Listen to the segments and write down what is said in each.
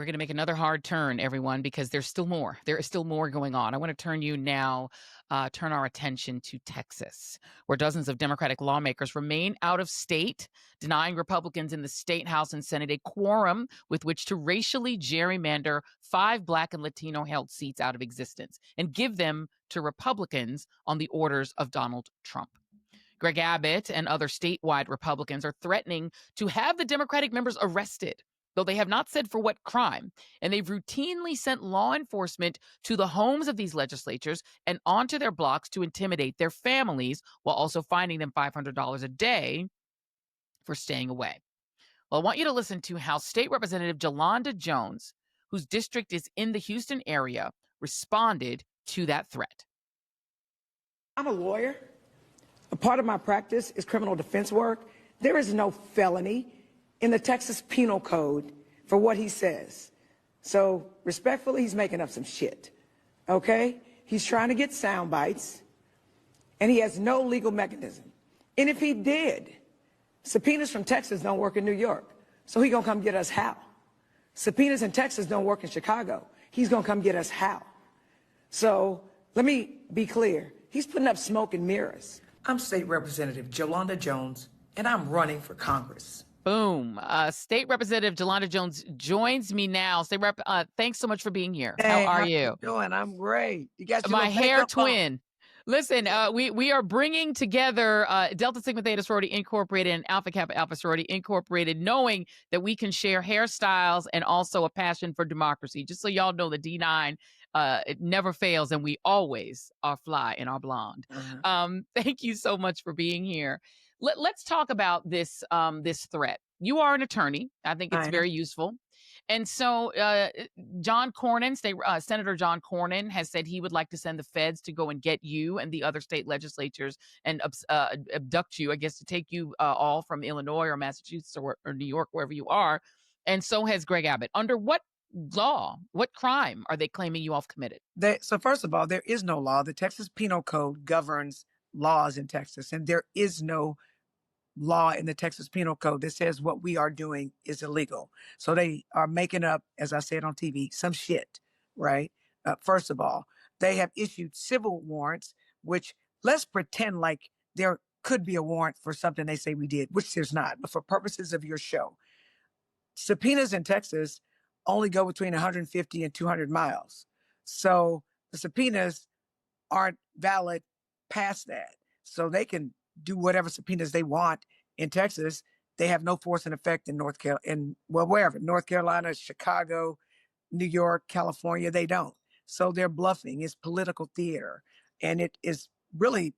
going to make another hard turn, everyone, because there's still more. There is still more going on. I want to turn our attention to Texas, where dozens of Democratic lawmakers remain out of state, denying Republicans in the state House and Senate a quorum with which to racially gerrymander 5 Black and Latino held seats out of existence and give them to Republicans on the orders of Donald Trump. Greg Abbott and other statewide Republicans are threatening to have the Democratic members arrested, though they have not said for what crime. And they've routinely sent law enforcement to the homes of these legislators and onto their blocks to intimidate their families, while also fining them $500 a day for staying away. Well, I want you to listen to how State Representative Jalanda Jones, whose district is in the Houston area, responded to that threat. I'm a lawyer. A part of my practice is criminal defense work. There is no felony in the Texas Penal Code for what he says. So respectfully, he's making up some shit, okay? He's trying to get sound bites, and he has no legal mechanism. And if he did, subpoenas from Texas don't work in New York, so he gonna come get us how? Subpoenas in Texas don't work in Chicago. He's gonna come get us how? So let me be clear. He's putting up smoke and mirrors. I'm State Representative Jalanda Jones, and I'm running for Congress. Boom. State Representative Jalanda Jones joins me now. State Rep, thanks so much for being here. Hey, how are you? Doing? I'm great. You got my hair twin. Listen, we are bringing together Delta Sigma Theta Sorority Incorporated and Alpha Kappa Alpha Sorority Incorporated, knowing that we can share hairstyles and also a passion for democracy. Just so y'all know, the D9 it never fails, and we always are fly and are blonde. Thank you so much for being here. Let's talk about this threat. You are an attorney. I think it's very useful. And so John Cornyn, Senator John Cornyn, has said he would like to send the feds to go and get you and the other state legislatures and abduct you, I guess, to take you all from Illinois or Massachusetts or New York, wherever you are. And so has Greg Abbott. Under what law, what crime are they claiming you all have committed? So first of all, there is no law. The Texas Penal Code governs laws in Texas, and there is no law in the Texas Penal Code that says what we are doing is illegal. So they are making up, as I said on TV, some shit, right? First of all, they have issued civil warrants, which let's pretend like there could be a warrant for something they say we did, which there's not. But for purposes of your show, subpoenas in Texas only go between 150 and 200 miles. So the subpoenas aren't valid past that. So they can do whatever subpoenas they want in Texas. They have no force and effect in North Carolina, Chicago, New York, California, they don't. So they're bluffing. It's political theater. And it is really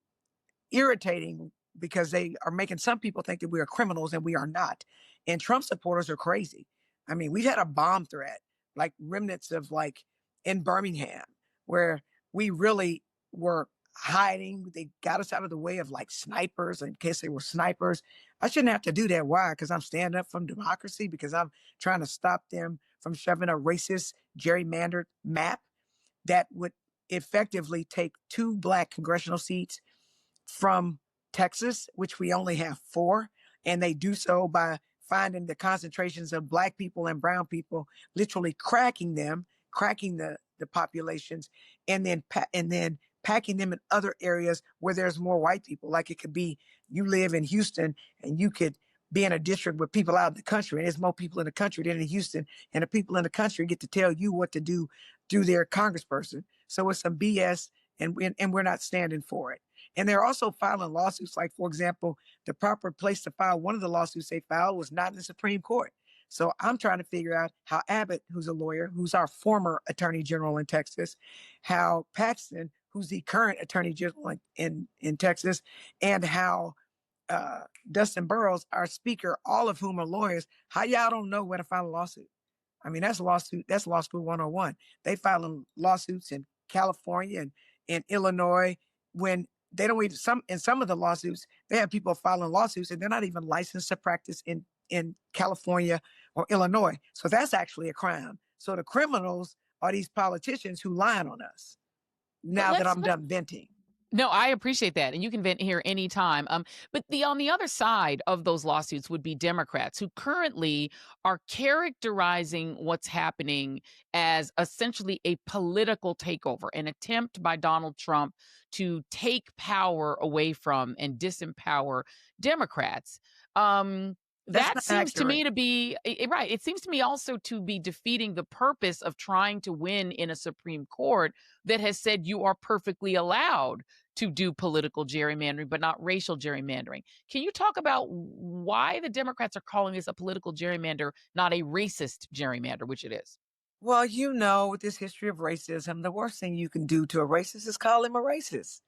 irritating because they are making some people think that we are criminals and we are not. And Trump supporters are crazy. I mean, we've had a bomb threat, like remnants of like in Birmingham, where we really were hiding. They got us out of the way of like snipers in case they were snipers. I shouldn't have to do that. Why? Because I'm standing up from democracy, because I'm trying to stop them from shoving a racist gerrymandered map that would effectively take 2 Black congressional seats from Texas, which we only have 4. And they do so by finding the concentrations of Black people and brown people, literally cracking the populations, and then packing them in other areas where there's more white people. Like it could be you live in Houston and you could be in a district with people out in the country, and there's more people in the country than in Houston, and the people in the country get to tell you what to do through their congressperson. So it's some BS, and we're not standing for it. And they're also filing lawsuits. Like, for example, the proper place to file one of the lawsuits they filed was not in the Supreme Court. So I'm trying to figure out how Abbott, who's a lawyer, who's our former attorney general in Texas, how Paxton, who's the current attorney general in Texas, and how Dustin Burrows, our speaker, all of whom are lawyers, how y'all don't know where to file a lawsuit. I mean, that's law school 101. They filing lawsuits in California and in Illinois when they don't even, in some of the lawsuits, they have people filing lawsuits and they're not even licensed to practice in California or Illinois. So that's actually a crime. So the criminals are these politicians who lying on us now that I'm done venting. No, I appreciate that, and you can vent here anytime. But on the other side of those lawsuits would be Democrats who currently are characterizing what's happening as essentially a political takeover, an attempt by Donald Trump to take power away from and disempower Democrats. That's That not seems to me accurate. to be right. It seems to me also to be defeating the purpose of trying to win in a Supreme Court that has said you are perfectly allowed to do political gerrymandering, but not racial gerrymandering. Can you talk about why the Democrats are calling this a political gerrymander, not a racist gerrymander, which it is? Well, with this history of racism, the worst thing you can do to a racist is call him a racist.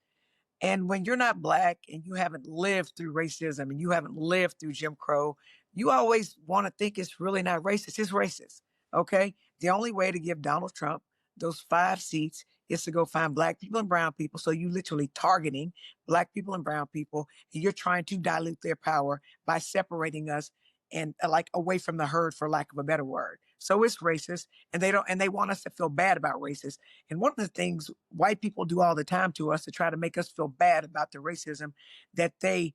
And when you're not black and you haven't lived through racism and you haven't lived through Jim Crow, you always want to think it's really not racist. It's racist. Okay. The only way to give Donald Trump those 5 seats is to go find black people and brown people. So you literally targeting black people and brown people, and you're trying to dilute their power by separating us and like away from the herd, for lack of a better word. So it's racist, and they want us to feel bad about racist. And one of the things white people do all the time to us to try to make us feel bad about the racism that they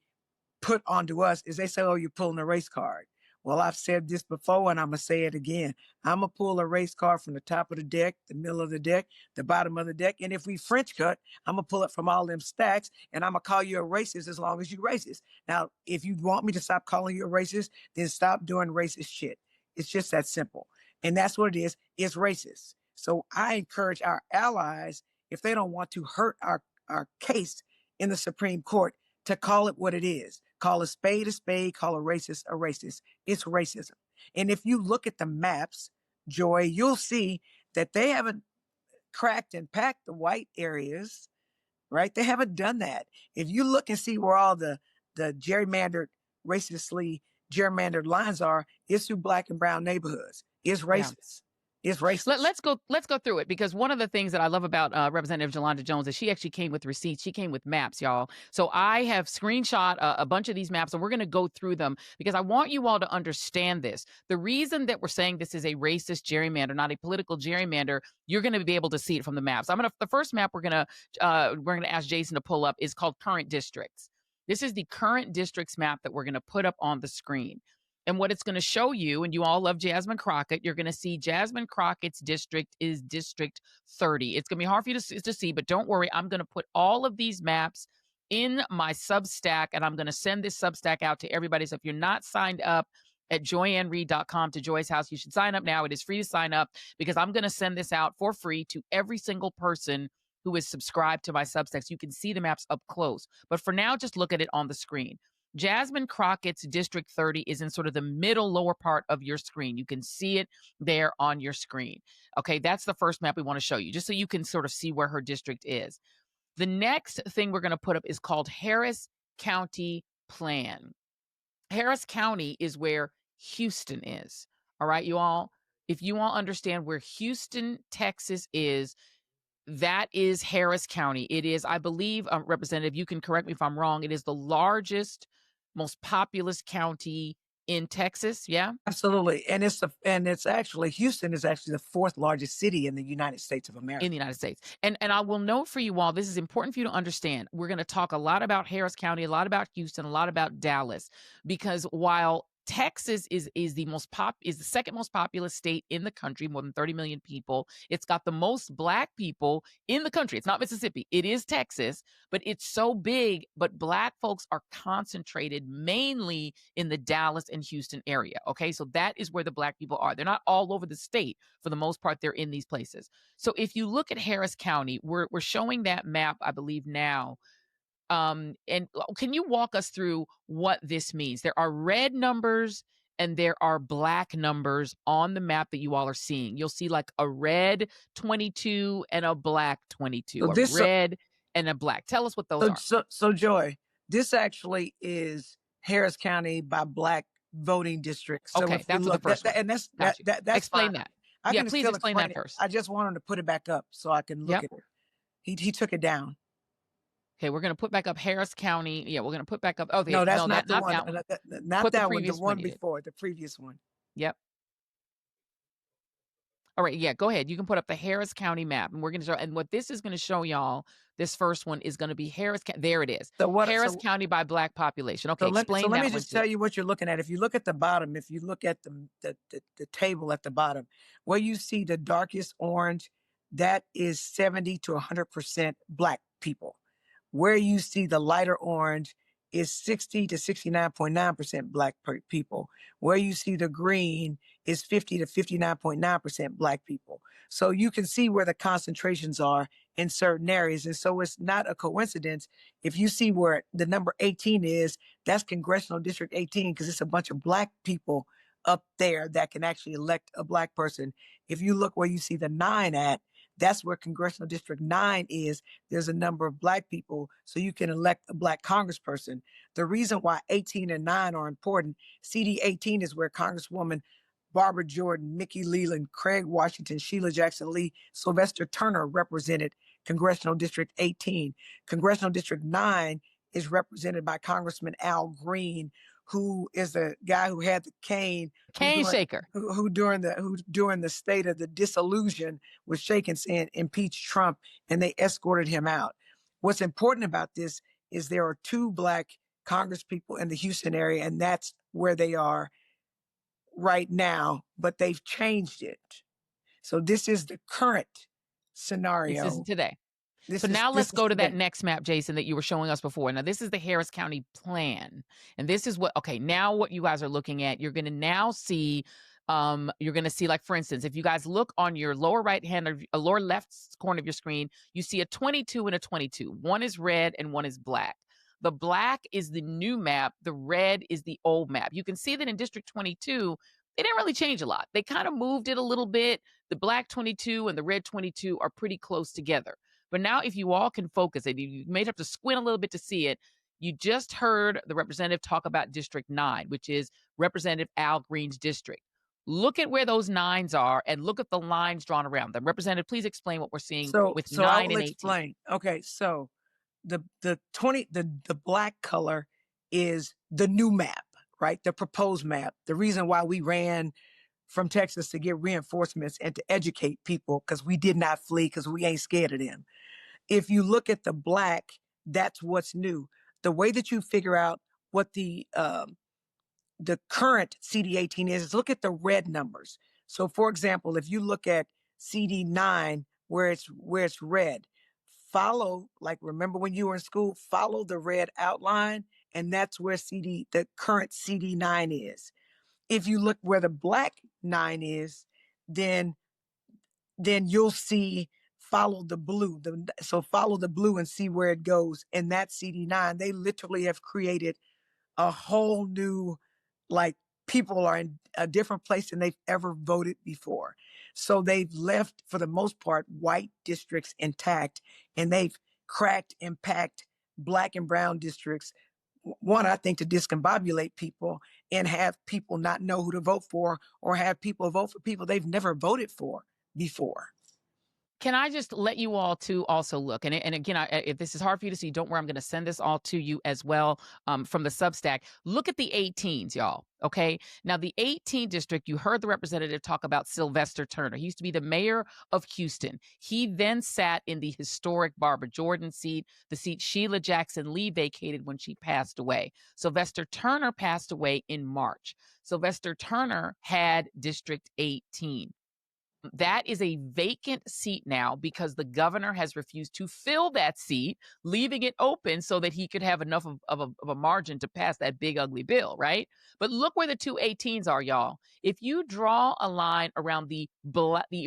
put onto us is they say, oh, you're pulling a race card. Well, I've said this before and I'm going to say it again. I'm going to pull a race card from the top of the deck, the middle of the deck, the bottom of the deck. And if we French cut, I'm going to pull it from all them stacks and I'm going to call you a racist as long as you racist. Now, if you want me to stop calling you a racist, then stop doing racist shit. It's just that simple. And that's what it is. It's racist. So I encourage our allies, if they don't want to hurt our case in the Supreme Court, to call it what it is. Call a spade, call a racist a racist. It's racism. And if you look at the maps, Joy, you'll see that they haven't cracked and packed the white areas, right? They haven't done that. If you look and see where all the gerrymandered, racistly gerrymandered lines are, it's through black and brown neighborhoods. It's Yeah. racist. It's racist. Let's go through it, because one of the things that I love about Representative Jalanda Jones is she actually came with receipts. She came with maps, y'all. So I have screenshot a bunch of these maps, and we're going to go through them because I want you all to understand this. The reason that we're saying this is a racist gerrymander, not a political gerrymander, you're going to be able to see it from the maps. The first map we're gonna ask Jason to pull up is called current districts. This is the current districts map that we're going to put up on the screen. And what it's going to show you, and you all love Jasmine Crockett, you're going to see Jasmine Crockett's district is District 30. It's going to be hard for you to see, but don't worry. I'm going to put all of these maps in my Substack, and I'm going to send this Substack out to everybody. So if you're not signed up at joyandreid.com to Joy's house, you should sign up now. It is free to sign up because I'm going to send this out for free to every single person who is subscribed to my Substack. So you can see the maps up close. But for now, just look at it on the screen. Jasmine Crockett's District 30 is in sort of the middle lower part of your screen. You can see it there on your screen. Okay, that's the first map we want to show you, just so you can sort of see where her district is. The next thing we're going to put up is called Harris County Plan. Harris County is where Houston is. All right, you all. If you all understand where Houston, Texas is, that is Harris County. It is, I believe, Representative, you can correct me if I'm wrong, it is the largest, most populous county in Texas. Yeah. Absolutely. And it's actually Houston is actually the fourth largest city in the United States of America. In the United States. And I will note for you all, this is important for you to understand. We're going to talk a lot about Harris County, a lot about Houston, a lot about Dallas, because while Texas is the second most populous state in the country, more than 30 million people. It's got the most black people in the country. It's not Mississippi. It is Texas, but it's so big. But black folks are concentrated mainly in the Dallas and Houston area. Okay, so that is where the black people are. They're not all over the state. For the most part, they're in these places. So if you look at Harris County, we're showing that map, I believe, now. And can you walk us through what this means? There are red numbers and there are black numbers on the map that you all are seeing. You'll see like a red 22 and a black 22, So a this, so, red and a black. Tell us what those are. so Joy, this actually is Harris County by black voting district. So Okay, if we that's what look, the first one. and that's Got you. that's Explain fine. that. I Yeah, can please still explain explain that it. first. I just want him to put it back up so I can look Yep. at it. He took it down. Okay, we're gonna put back up Harris County. Yeah, we're gonna put back up. Oh, No, that's no, not the not one. that one. Not Put the that one. The previous one one you did. before, the previous one. Yep. All right, yeah, go ahead. You can put up the Harris County map, and we're going to show. And what this is going to show y'all, this first one is going to be Harris. There it is, So what? Harris County by Black population. Okay, So explain let me that one just too. tell you what you're looking at. If you look at the bottom, if you look at the table at the bottom, where you see the darkest orange, that is 70 to 100% Black people. Where you see the lighter orange is 60 to 69.9% Black people. Where you see the green is 50 to 59.9% Black people. So you can see where the concentrations are in certain areas. And so it's not a coincidence if you see where the number 18 is, that's congressional district 18, because it's a bunch of Black people up there that can actually elect a Black person. If you look where you see the 9 at, that's where congressional district 9 is. There's a number of Black people, so you can elect a Black congressperson. The reason why 18 and 9 are important, CD 18 is where Congresswoman Barbara Jordan, Mickey Leland, Craig Washington, Sheila Jackson Lee, Sylvester Turner represented congressional district 18. Congressional district 9 is represented by Congressman Al Green, who is the guy who had the cane, Cane shaker. who during the state of the disillusion was shaking, saying impeach Trump, and they escorted him out. What's important about this is there are 2 Black Congress people in the Houston area, and that's where they are right now, but they've changed it. So this is the current scenario. This isn't today. This Now let's go to today. that next map, Jason, that you were showing us before. Now, this is the Harris County plan. And this is now what you guys are looking at, you're going to now see, like, for instance, if you guys look on your lower right hand or lower left corner of your screen, you see a 22 and a 22. One is red and one is black. The black is the new map. The red is the old map. You can see that in District 22, they didn't really change a lot. They kind of moved it a little bit. The black 22 and the red 22 are pretty close together. But now if you all can focus, and you may have to squint a little bit to see it, you just heard the representative talk about District 9, which is Representative Al Green's district. Look at where those 9s are and look at the lines drawn around them. Representative, please explain what we're seeing with 9 I will and 18. explain. Okay, so the black color is the new map, right? The proposed map. The reason why we ran from Texas to get reinforcements and to educate people, because we did not flee, because we ain't scared of them. If you look at the black, that's what's new. The way that you figure out what the current CD18 is look at the red numbers. So for example, if you look at CD9 where it's red, follow, like, remember when you were in school, follow the red outline, and that's where the current CD9 is. If you look where the black 9 is, then you'll see follow the blue. So follow the blue and see where it goes. And that's CD9. They literally have created a whole new, like, people are in a different place than they've ever voted before. So they've left, for the most part, white districts intact, and they've cracked and packed black and brown districts. One, I think, to discombobulate people and have people not know who to vote for, or have people vote for people they've never voted for before. Can I just let you all to also look? And again, if this is hard for you to see, don't worry. I'm going to send this all to you as well from the Substack. Look at the 18s, y'all. Okay. Now, the 18 district, you heard the representative talk about Sylvester Turner. He used to be the mayor of Houston. He then sat in the historic Barbara Jordan seat, the seat Sheila Jackson Lee vacated when she passed away. Sylvester Turner passed away in March. Sylvester Turner had District 18. That is a vacant seat now because the governor has refused to fill that seat, leaving it open so that he could have enough of a margin to pass that big, ugly bill, right? But look where the two 18s are, y'all. If you draw a line around the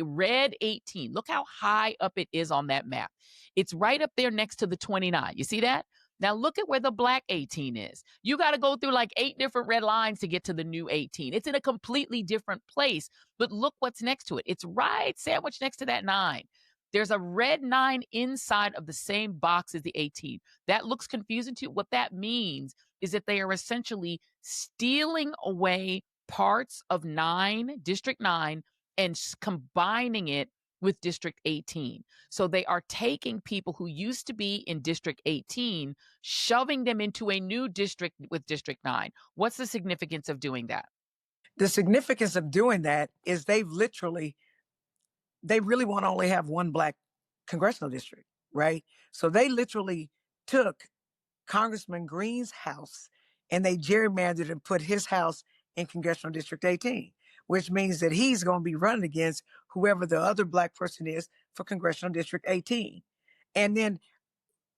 red 18, look how high up it is on that map. It's right up there next to the 29. You see that? Now look at where the black 18 is. You got to go through like 8 different red lines to get to the new 18. It's in a completely different place, but look what's next to it. It's right sandwiched next to that 9. There's a red 9 inside of the same box as the 18. That looks confusing to you. What that means is that they are essentially stealing away parts of District 9, and combining it with District 18. So they are taking people who used to be in District 18, shoving them into a new district with District 9. What's the significance of doing that? The significance of doing that is they've literally they really want to only have one Black congressional district, right? So they literally took Congressman Green's house and they gerrymandered and put his house in Congressional District 18, which means that he's going to be running against whoever the other Black person is for Congressional District 18. And then,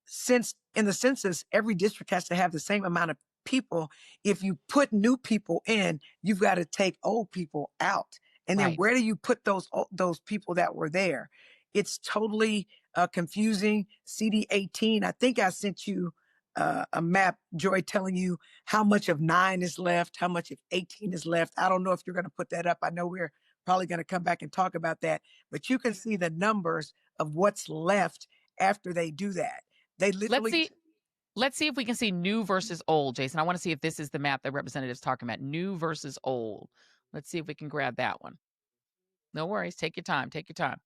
since in the census, every district has to have the same amount of people. If you put new people in, you've got to take old people out. And then Right. where do you put those people that were there? It's totally confusing. CD 18, I think I sent you a map, Joy, telling you how much of 9 is left, how much of 18 is left. I don't know if you're going to put that up. I know we're probably going to come back and talk about that, but you can see the numbers of what's left after they do that. They literally. Let's see if we can see new versus old, Jason. I want to see if this is the map that Representative's talking about. New versus old. Let's see if we can grab that one. No worries. Take your time. Take your time.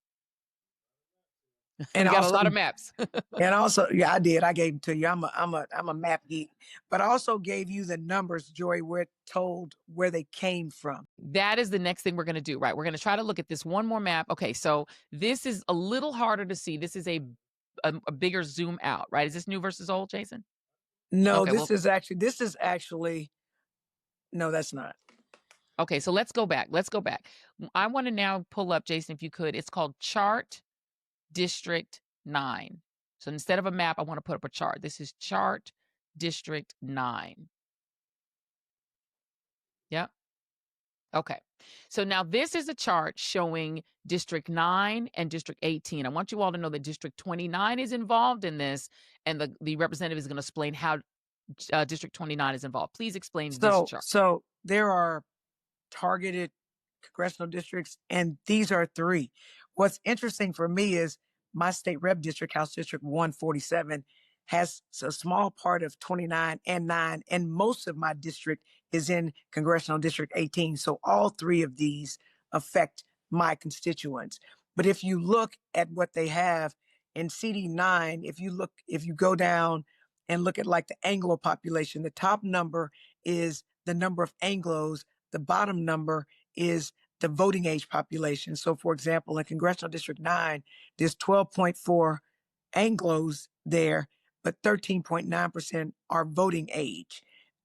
And we got also, a lot of maps. and also, yeah, I did. I gave them to you. I'm a map geek, but I also gave you the numbers, Joy, where it told where they came from. That is the next thing we're going to do, right? We're going to try to look at this one more map. Okay, so this is a little harder to see. This is a bigger zoom out, right? Is this new versus old, Jason? No, Okay, this is actually, no, that's not. Okay, so let's go back. Let's go back. I want to now pull up, Jason, if you could. It's called Chart District 9. So instead of a map, I want to put up a chart. This is Chart District 9. Yep. Okay. So now this is a chart showing District 9 and District 18. I want you all to know that District 29 is involved in this, and the representative is going to explain how District 29 is involved. Please explain this chart. So there are targeted congressional districts, and these are 3. What's interesting for me is my state rep district, House District 147, has a small part of 29 and 9, and most of my district is in Congressional District 18. So all 3 of these affect my constituents. But if you look at what they have in CD9, if you go down and look at like the Anglo population, the top number is the number of Anglos, the bottom number is the voting age population. So for example, in Congressional District 9, there's 12.4 Anglos there, but 13.9% are voting age.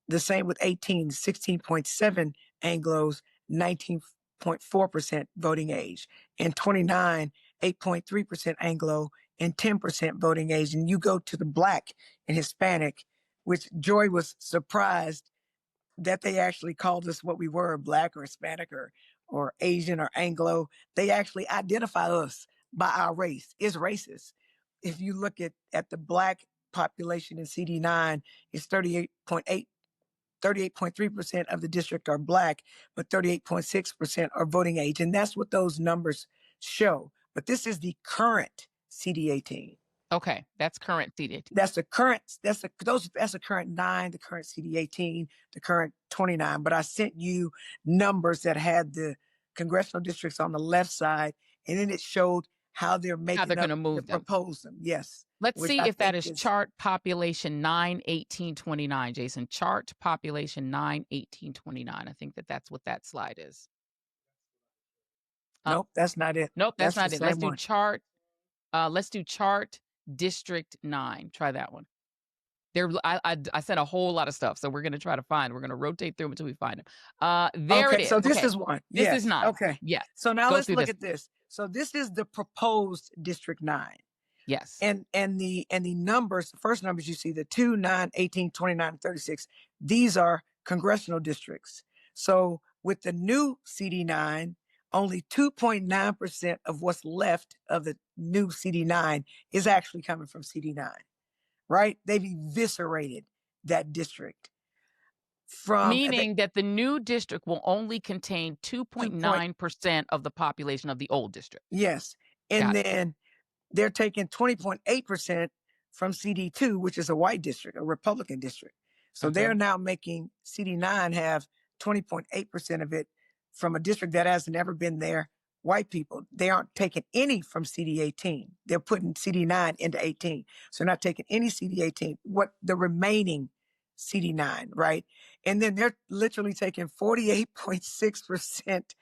The same with 18, 16.7 Anglos, 19.4% voting age. And 29, 8.3% Anglo, and 10% voting age. And you go to the Black and Hispanic, which Joy was surprised that they actually called us what we were, Black or Hispanic or Asian or Anglo. They actually identify us by our race. It's racist. If you look at the Black population in CD9, it's 38.3% of the district are Black, but 38.6% are voting age. And that's what those numbers show. But this is the current CD18. Okay, that's current CD18. That's the current 9, the current CD18, the current 29. But I sent you numbers that had the congressional districts on the left side, and then it showed how they're making going to move them. Propose them. Yes. Let's see if that is chart population 9/18/29, Jason. Chart population 9/18/29. I think that's what that slide is. Nope, that's not it. Nope, that's not it. Let's do chart. Let's do chart District 9. Try that one. I sent a whole lot of stuff, so we're going to try to find. We're going to rotate through them until we find them. There it is. So this is one. This is 9. Okay. Yes. So now let's look at this. So this is the proposed District 9. Yes. And the numbers, the first numbers you see, the 2, 9, 18, 29, and 36, these are congressional districts. So with the new CD9, only 2.9% of what's left of the new CD9 is actually coming from CD9, right? They've eviscerated that district. Meaning that the new district will only contain 2.9% of the population of the old district. Yes. And then they're taking 20.8% from CD2, which is a white district, a Republican district. So they're now making CD9 have 20.8% of it from a district that hasn't ever been there, white people. They aren't taking any from CD18. They're putting CD9 into 18. So they're not taking any CD18, what the remaining CD9, right? And then they're literally taking 48.6%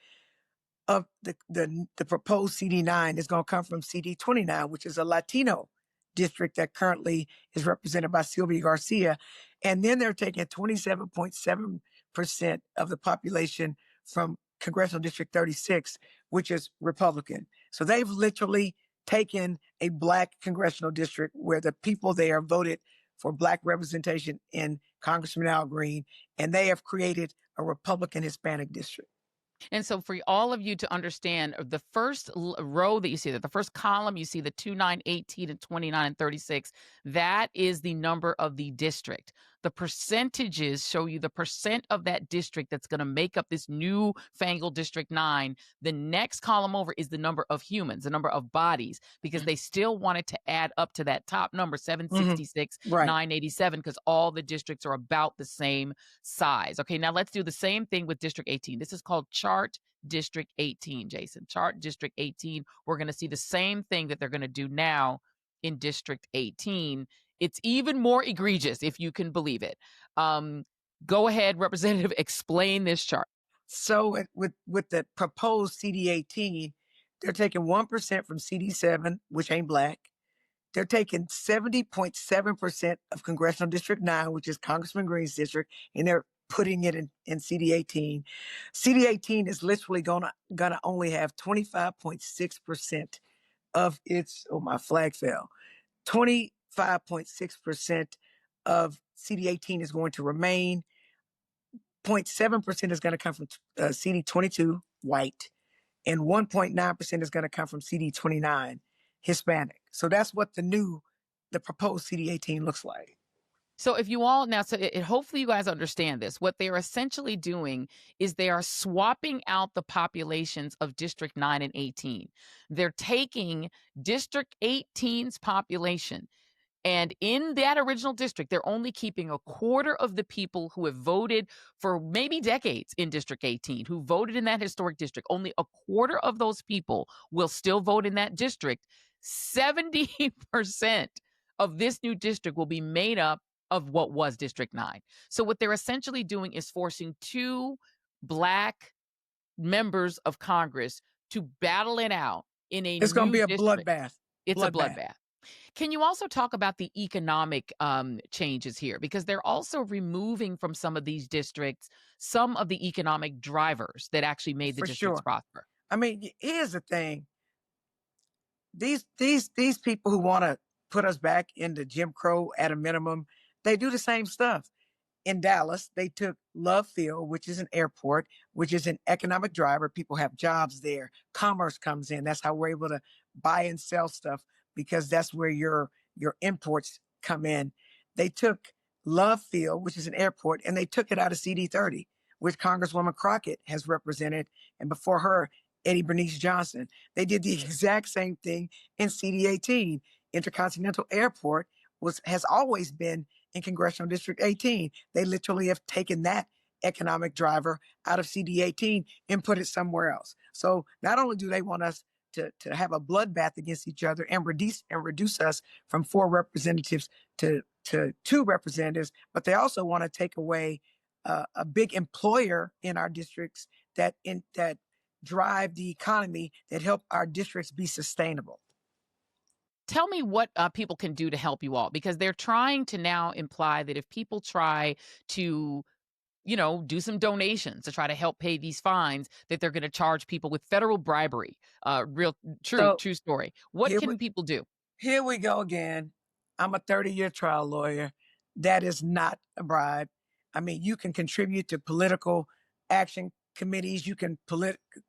of the proposed CD9 is going to come from CD29, which is a Latino district that currently is represented by Sylvia Garcia. And then they're taking 27.7% of the population from Congressional District 36, which is Republican. So they've literally taken a Black congressional district where the people there voted for Black representation in Congressman Al Green, and they have created a Republican Hispanic district. And so for all of you to understand, the first row that you see, that the first column you see, the 2, 9, 18, and 29 and 36, that is the number of the district. The percentages show you the percent of that district that's going to make up this new fangled District 9. The next column over is the number of humans, the number of bodies, because they still wanted to add up to that top number, 766, Right. 987, because all the districts are about the same size. Okay, now let's do the same thing with District 18. This is called Chart District 18, Jason. Chart District 18. We're going to see the same thing that they're going to do now in District 18. It's even more egregious, if you can believe it. Go ahead, Representative, explain this chart. So with the proposed CD18, they're taking 1% from CD7, which ain't Black. They're taking 70.7% of Congressional District 9, which is Congressman Green's district, and they're putting it in CD18. CD18 is literally gonna only have 25.6% of its, oh, my flag fell. 25.6% of CD18 is going to remain. 0.7% is going to come from CD22, white, and 1.9% is going to come from CD29, Hispanic. So that's what the proposed CD18 looks like. So if you all now, hopefully you guys understand this. What they're essentially doing is they are swapping out the populations of District 9 and 18. They're taking District 18's population, and in that original district, they're only keeping a quarter of the people who have voted for maybe decades in District 18, who voted in that historic district. Only a quarter of those people will still vote in that district. 70% of this new district will be made up of what was District 9. So what they're essentially doing is forcing 2 Black members of Congress to battle it out in a It's going to be a district. bloodbath. It's a bloodbath. Can you also talk about the economic changes here? Because they're also removing from some of these districts some of the economic drivers that actually made the districts prosper. I mean, here's the thing. These people who want to put us back into Jim Crow at a minimum, they do the same stuff. In Dallas, they took Love Field, which is an airport, which is an economic driver. People have jobs there. Commerce comes in. That's how we're able to buy and sell stuff, because that's where your imports come in. They took Love Field, which is an airport, and they took it out of CD30, which Congresswoman Crockett has represented, and before her, Eddie Bernice Johnson. They did the exact same thing in CD18. Intercontinental Airport has always been in Congressional District 18. They literally have taken that economic driver out of CD18 and put it somewhere else. So not only do they want us to have a bloodbath against each other and reduce us from 4 representatives to 2 representatives, but they also want to take away a big employer in our districts that drive the economy, that help our districts be sustainable. Tell me what people can do to help you all, because they're trying to now imply that if people try to, do some donations to try to help pay these fines, that they're going to charge people with federal bribery. True story. What can people do? Here we go again. I'm a 30-year trial lawyer. That is not a bribe. I mean, you can contribute to political action committees, you can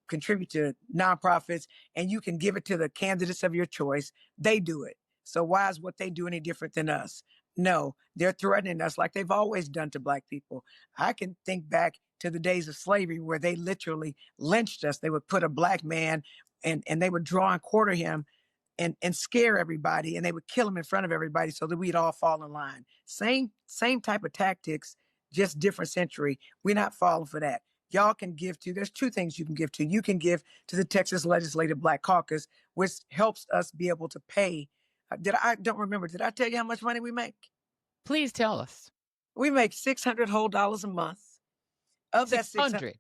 contribute to nonprofits, and you can give it to the candidates of your choice. They do it. So why is what they do any different than us? No, they're threatening us like they've always done to Black people. I can think back to the days of slavery where they literally lynched us. They would put a Black man and they would draw and quarter him and scare everybody, and they would kill him in front of everybody so that we'd all fall in line. Same type of tactics, just different century. We're not falling for that. Y'all can give to, there's 2 things you can give to. You can give to the Texas Legislative Black Caucus, which helps us be able to pay. I don't remember. Did I tell you how much money we make? Please tell us. We make $600 whole a month. Of that 600,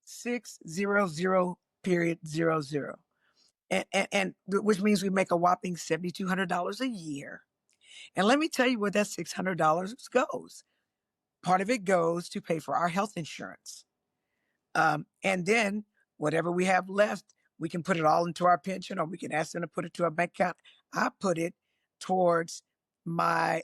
$600 period 00. And which means we make a whopping $7,200 a year. And let me tell you where that $600 goes. Part of it goes to pay for our health insurance. And then whatever we have left, we can put it all into our pension, or we can ask them to put it to a bank account. I put it towards my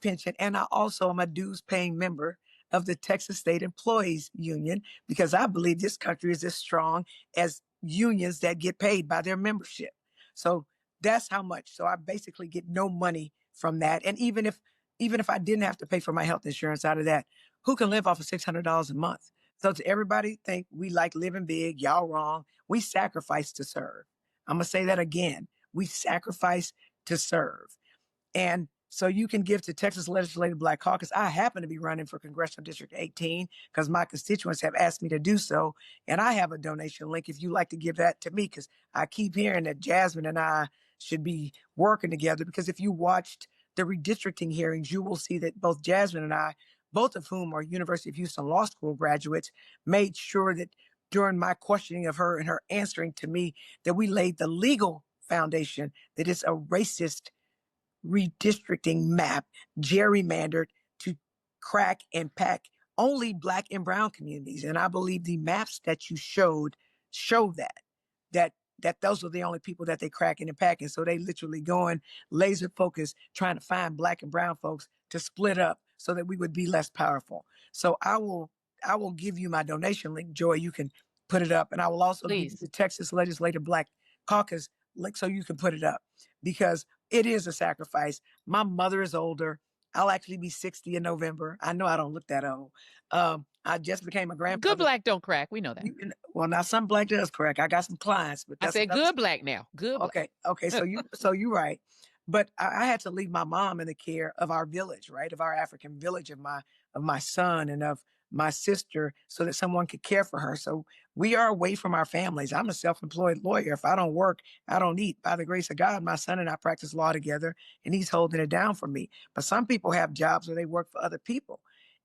pension, and I also am a dues paying member of the Texas State Employees Union, because I believe this country is as strong as unions that get paid by their membership. So that's how much. So I basically get no money from that. And even if I didn't have to pay for my health insurance out of that, who can live off of $600 a month? So to everybody think we like living big, y'all wrong. We sacrifice to serve. I'm going to say that again. We sacrifice to serve. And so you can give to Texas Legislative Black Caucus. I happen to be running for Congressional District 18 because my constituents have asked me to do so. And I have a donation link if you like to give that to me, because I keep hearing that Jasmine and I should be working together. Because if you watched the redistricting hearings, you will see that both Jasmine and I, both of whom are University of Houston Law School graduates, made sure that during my questioning of her and her answering to me, that we laid the legal foundation that it's a racist redistricting map, gerrymandered to crack and pack only Black and brown communities. And I believe the maps that you showed show that those are the only people that they cracking and packing. So they literally going laser focused, trying to find Black and brown folks to split up so that we would be less powerful. So I will give you my donation link, Joy. You can put it up. And I will also give you Please. the Texas Legislative Black Caucus link so you can put it up, because it is a sacrifice. My mother is older. I'll actually be 60 in November. I know I don't look that old. I just became a Good grandfather. Black don't crack. We know that. Well, now some Black does crack. I got some clients, but I that's said another good Black now. Good Black. Okay. So you're right. But I had to leave my mom in the care of our village, right? Of our African village, of my son and of my sister, so that someone could care for her. So we are away from our families. I'm a self-employed lawyer. If I don't work, I don't eat. By the grace of God, my son and I practice law together, and he's holding it down for me. But some people have jobs where they work for other people,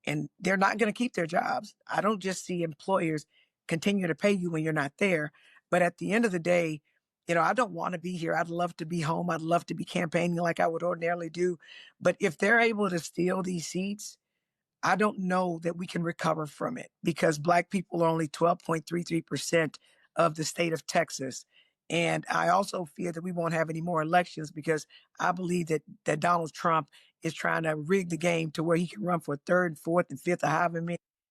and they're not going to keep their jobs. I don't just see employers continue to pay you when you're not there. But at the end of the day, I don't want to be here. I'd love to be home. I'd love to be campaigning like I would ordinarily do. But if they're able to steal these seats, I don't know that we can recover from it, because Black people are only 12.33% of the state of Texas. And I also fear that we won't have any more elections, because I believe that Donald Trump is trying to rig the game to where he can run for third and fourth and fifth, or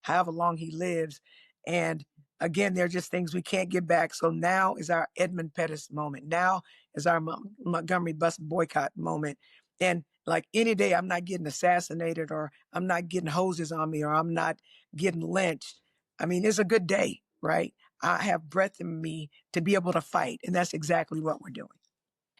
however long he lives. And again, they're just things we can't get back. So now is our Edmund Pettus moment. Now is our Montgomery bus boycott moment. And like any day, I'm not getting assassinated, or I'm not getting hoses on me, or I'm not getting lynched. I mean, it's a good day, right? I have breath in me to be able to fight. And that's exactly what we're doing.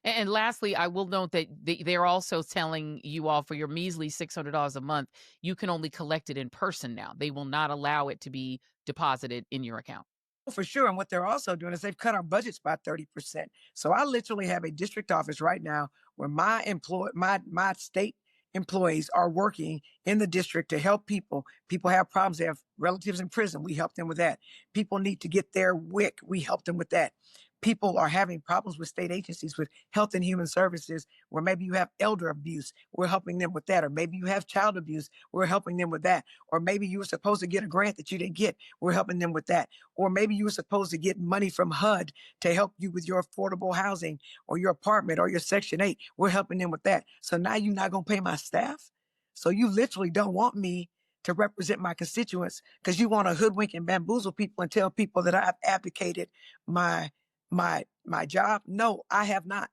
And lastly, I will note that they're also telling you all, for your measly $600 a month, you can only collect it in person now. They will not allow it to be deposited in your account. For sure. And what they're also doing is they've cut our budgets by 30%. So I literally have a district office right now where my state employees are working in the district to help people. People have problems. They have relatives in prison. We help them with that. People need to get their WIC. We help them with that. People are having problems with state agencies, with health and human services, where maybe you have elder abuse. We're helping them with that. Or maybe you have child abuse. We're helping them with that. Or maybe you were supposed to get a grant that you didn't get. We're helping them with that. Or maybe you were supposed to get money from HUD to help you with your affordable housing or your apartment or your Section 8. We're helping them with that. So now you're not going to pay my staff. So you literally don't want me to represent my constituents, because you want to hoodwink and bamboozle people and tell people that I've abdicated my job. No, I have not.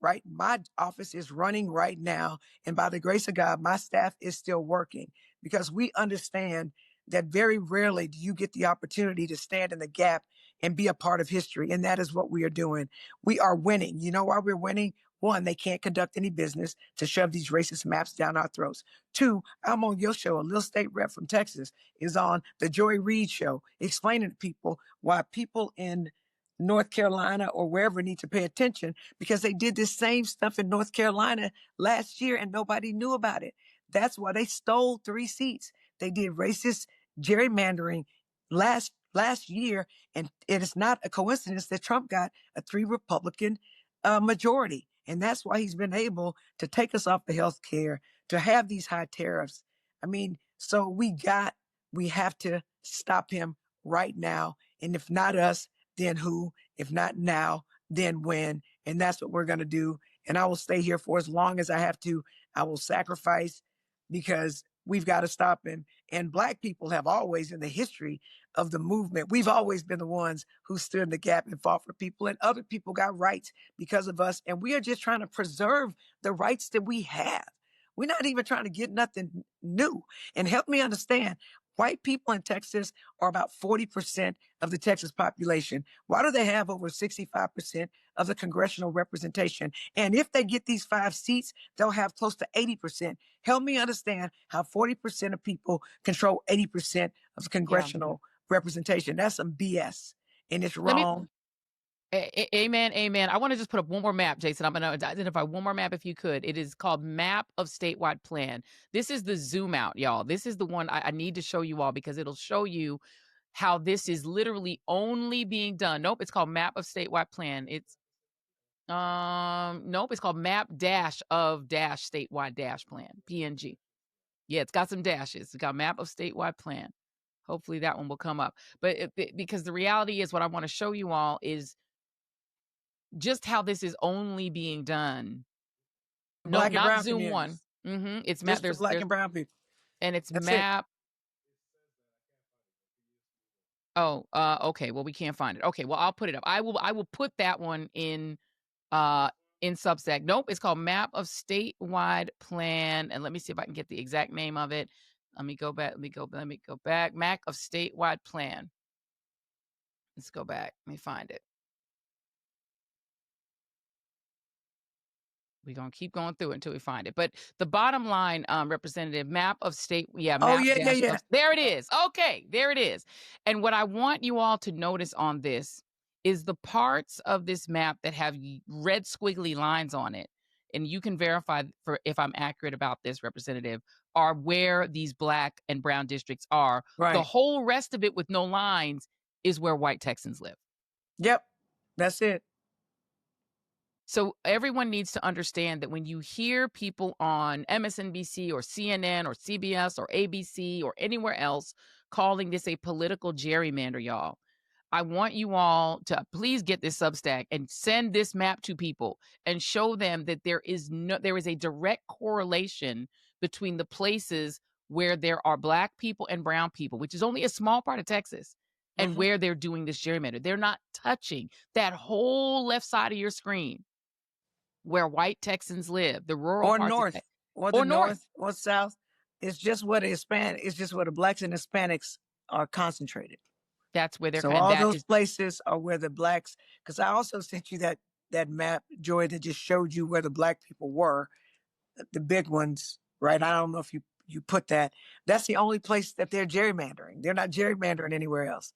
Right? My office is running right now. And by the grace of God, my staff is still working, because we understand that very rarely do you get the opportunity to stand in the gap and be a part of history. And that is what we are doing. We are winning. You know why we're winning? One, they can't conduct any business to shove these racist maps down our throats. Two, I'm on your show. A little state rep from Texas is on the Reid show, explaining to people why people in North Carolina or wherever need to pay attention, because they did this same stuff in North Carolina last year and nobody knew about it. That's why they stole 3 seats. They did racist gerrymandering last last year, and it is not a coincidence that Trump got a 3 Republican majority. And that's why he's been able to take us off the health care, to have these high tariffs. I mean, so we have to stop him right now. And if not us, then who? If not now, then when? And that's what we're going to do. And I will stay here for as long as I have to. I will sacrifice, because we've got to stop him. And Black people have always, in the history of the movement, we've always been the ones who stood in the gap and fought for people, and other people got rights because of us. And we are just trying to preserve the rights that we have. We're not even trying to get nothing new. And help me understand, white people in Texas are about 40% of the Texas population. Why do they have over 65% of the congressional representation? And if they get these 5 seats, they'll have close to 80%. Help me understand how 40% of people control 80% of the congressional representation. That's some BS, and it's wrong. Amen, amen. I want to just put up one more map, Jason. I'm going to identify one more map if you could. It is called Map of Statewide Plan. This is the zoom out, y'all. This is the one I need to show you all, because it'll show you how this is literally only being done. Nope, it's called Map of Statewide Plan. It's nope, it's called Map Dash of Dash Statewide Dash Plan, PNG. Yeah, it's got some dashes. It's got Map of Statewide Plan. Hopefully that one will come up. But because the reality is, what I want to show you all is just how this is only being done. No, Black and not brown Zoom one. communities. It's Just map. for There's Black and brown people. and it's That's it. map. Oh, okay. Well, we can't find it. Okay, well, I'll put it up. I will put that one in Substack. Nope, it's called Map of Statewide Plan. And let me see if I can get the exact name of it. Let me go back. Let me go back. Map of Statewide Plan. Let's go back. Let me find it. We're going to keep going through it until we find it. But the bottom line, Representative, Map of State, map yeah. there it is. Okay, there it is. And what I want you all to notice on this is the parts of this map that have red squiggly lines on it, and you can verify for if I'm accurate about this, Representative, are where these Black and brown districts are. Right. The whole rest of it with no lines is where white Texans live. Yep, that's it. So everyone needs to understand that when you hear people on MSNBC or CNN or CBS or ABC or anywhere else calling this a political gerrymander, y'all, I want you all to please get this Substack and send this map to people and show them that there is a direct correlation between the places where there are Black people and brown people, which is only a small part of Texas, and where they're doing this gerrymander. They're not touching that whole left side of your screen where white Texans live, the rural or parts north, of or the north or south. It's just where the It's just where the Blacks and Hispanics are concentrated. That's where they're. So all those places are where the Blacks. Because I also sent you that map, Joy, that just showed you where the Black people were, the big ones, right? I don't know if you put that. That's the only place that they're gerrymandering. They're not gerrymandering anywhere else.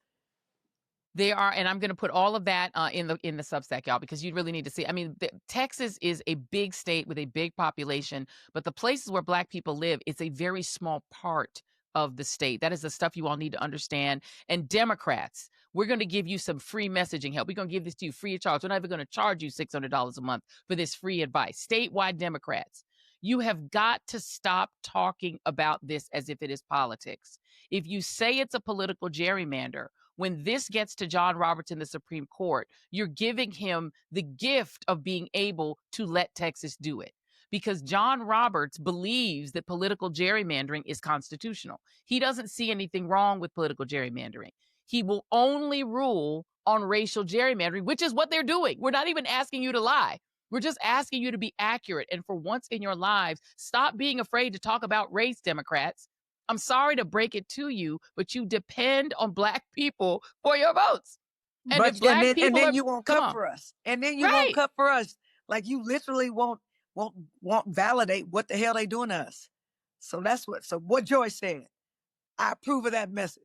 They are, and I'm going to put all of that in the Substack, y'all, because you really need to see. I mean, Texas is a big state with a big population, but the places where Black people live, it's a very small part of the state. That is the stuff you all need to understand. And Democrats, we're going to give you some free messaging help. We're going to give this to you free of charge. We're not even going to charge you $600 a month for this free advice. Statewide Democrats, you have got to stop talking about this as if it is politics. If you say it's a political gerrymander, when this gets to John Roberts in the Supreme Court, you're giving him the gift of being able to let Texas do it. Because John Roberts believes that political gerrymandering is constitutional. He doesn't see anything wrong with political gerrymandering. He will only rule on racial gerrymandering, which is what they're doing. We're not even asking you to lie. We're just asking you to be accurate. And for once in your lives, stop being afraid to talk about race, Democrats. I'm sorry to break it to you, but you depend on Black people for your votes. And but, if Black people then you won't cut for us. And then you won't cut for us. Like, you literally won't validate what the hell they doing to us. So that's what Joy said. I approve of that message.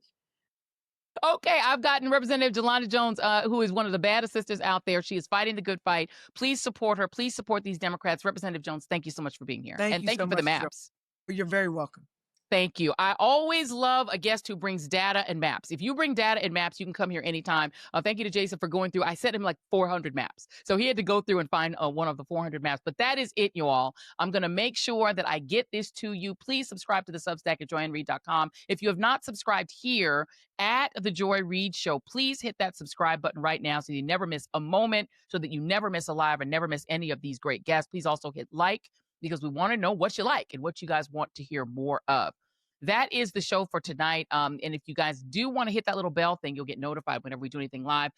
Okay, I've gotten Representative Jalanda Jones, who is one of the baddest sisters out there. She is fighting the good fight. Please support her. Please support these Democrats. Representative Jones, thank you so much for being here. Thank you for the maps. You're very welcome. Thank you. I always love a guest who brings data and maps. If you bring data and maps, you can come here anytime. Thank you to Jason for going through. I sent him like 400 maps. So he had to go through and find one of the 400 maps. But that is it, you all. I'm going to make sure that I get this to you. Please subscribe to the Substack at joyandreid.com. If you have not subscribed here at The Joy Reid Show, please hit that subscribe button right now so you never miss a moment, so that you never miss a live and never miss any of these great guests. Please also hit like, because we want to know what you like and what you guys want to hear more of. That is the show for tonight. And if you guys do want to hit that little bell thing, you'll get notified whenever we do anything live.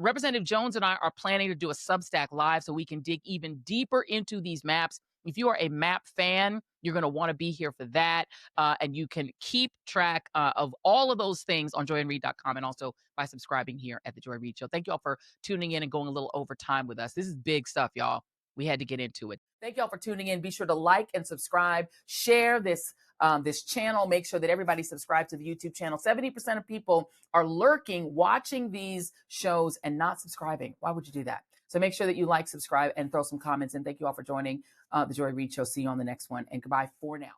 Representative Jones and I are planning to do a Substack live so we can dig even deeper into these maps. If you are a map fan, you're going to want to be here for that. And you can keep track of all of those things on joyandread.com and also by subscribing here at The Joy Reid Show. Thank you all for tuning in and going a little over time with us. This is big stuff, y'all. We had to get into it. Thank y'all for tuning in. Be sure to like and subscribe. Share this channel. Make sure that everybody subscribes to the YouTube channel. 70% of people are lurking, watching these shows and not subscribing. Why would you do that? So make sure that you like, subscribe, and throw some comments in. Thank you all for joining The Joy Reid Show. See you on the next one. And goodbye for now.